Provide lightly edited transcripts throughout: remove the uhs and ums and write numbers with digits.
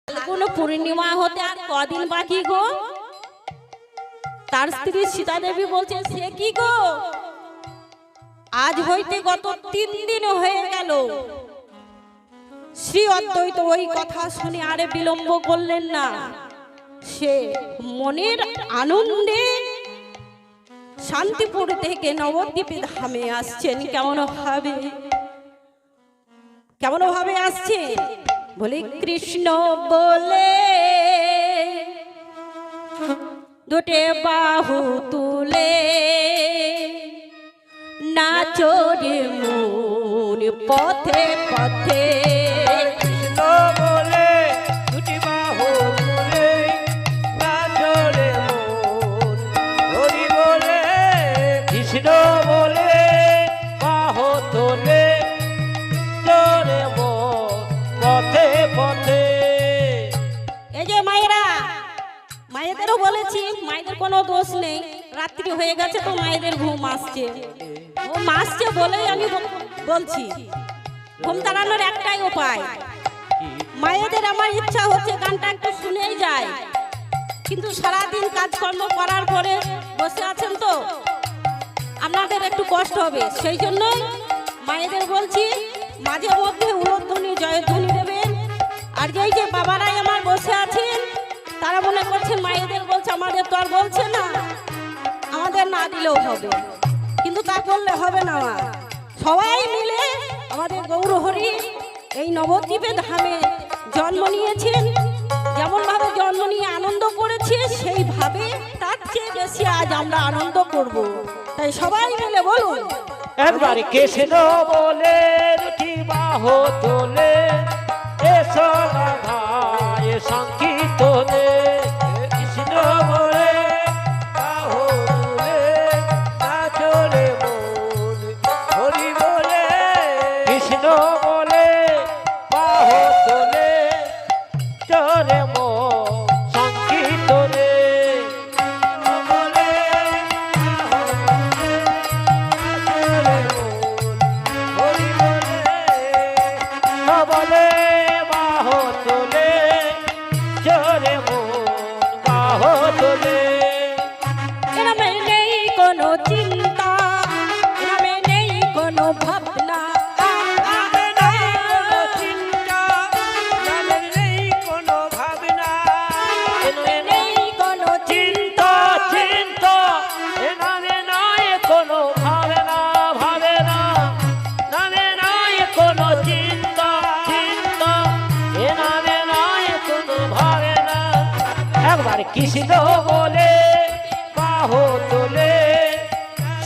ফাল্গুন পূর্ণিমা হতে আর কদিন বাকি গো। তার স্ত্রী সীতা দেবী বলছে, সে কি গো, আজ হইতে গত 3 দিন হয়ে গেল। শ্রী অদ্বৈত ওই কথা শুনে আরে বিলম্ব করলেন না। সে মনের আনন্দে শান্তিপুর থেকে নবদ্বীপে ধামে আসছেন। কেমন ভাবে আসছে বলে, কৃষ্ণ বলে দুটে বাহু তুলে নাচো রে মন পথে পথে। কৃষ্ণ বলে দুটি বাহু তুলে নাচো রে মন, হরি বলে কৃষ্ণ বলে বাহু তুলে চলে মন পথে পথে। এই যে মায়েরা, মায়েদেরও বলেছি, মায়েদের কোনো দোষ নেই, রাত্রি হয়ে গেছে তো মায়েদের ঘুম আসছে। ও আসছে বলেই আমি বলছি, ঘুম তাড়ানোর একটাই উপায়। মায়েদের আমার ইচ্ছা হচ্ছে গানটা একটু শুনেই যায়, কিন্তু সারাদিন কাজকর্ম করার পরে বসে আছেন তো আপনাদের একটু কষ্ট হবে, সেই জন্যই মায়েদের বলছি মাঝে মধ্যে উলধ্বনি জয়ধ্বনি দেবেন। আর যেই যে বাবারাই আমার বসে আছেন তারা মনে করছেন মায়েদের বলছে, আমাদের তো আর বলছে না, আমাদের না দিলেও হবে, কিন্তু তা করলে হবে না। সবাই মিলে আমাদের গৌরহরি এই নবদ্বীপে ধামে জন্ম নিয়েছেন, যেমন ভাবে জন্ম নিয়ে আনন্দ করেছে সেইভাবে তার চেয়ে বেশি আজ আমরা আনন্দ করব। তাই সবাই মিলে বলুন একবার কৃষ্ণ বলে দুটি বাহু তোলে এসো ভাই সংকীর্তনে। কৃষ্ণ বলে বাহু তুলে নাচো রে মন, হরি বলে কৃষ্ণ বলে বাহু তোলে চলে মন সংকীর্তনে। বলে বাহু তোলে চলে মন বাহু তোলে। এরামে নেই কোনো চিন্তা, এরামে নেই কোনো ভাবনা, চিন্তা নেই কোনো ভাবনা, নেই কোনো চিন্তা চিন্তা এ নামে নয় কোনো ভাবনা, ভাবনা নামে নয় কোনো চিন্তা, চিন্তা এ নামে নয় কোনো ভাবনা। একবার কৃষ্ণ বলে বাহু তোলে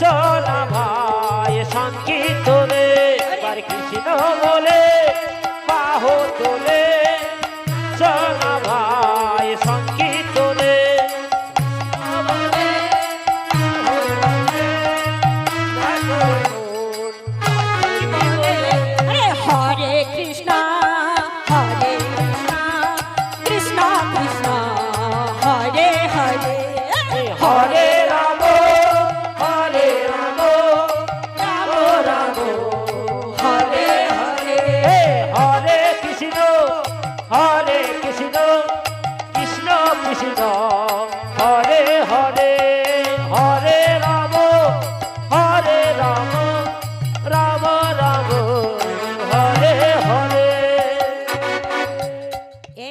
সোনা ভাই সংকীর্তনে। একবার কৃষ্ণ বলে বাহু তোলে সোনা ভাই সংকীর্তনে। আরে হরে কৃষ্ণ কৃষ্ণ কৃষ্ণ হরে হরে, হরে রাম হরে রাম রাম রাম হরে হরে। হরে কৃষ্ণ কৃষ্ণ কৃষ্ণ হরে হরে, হরে রাম রাম রাম হরে হরে।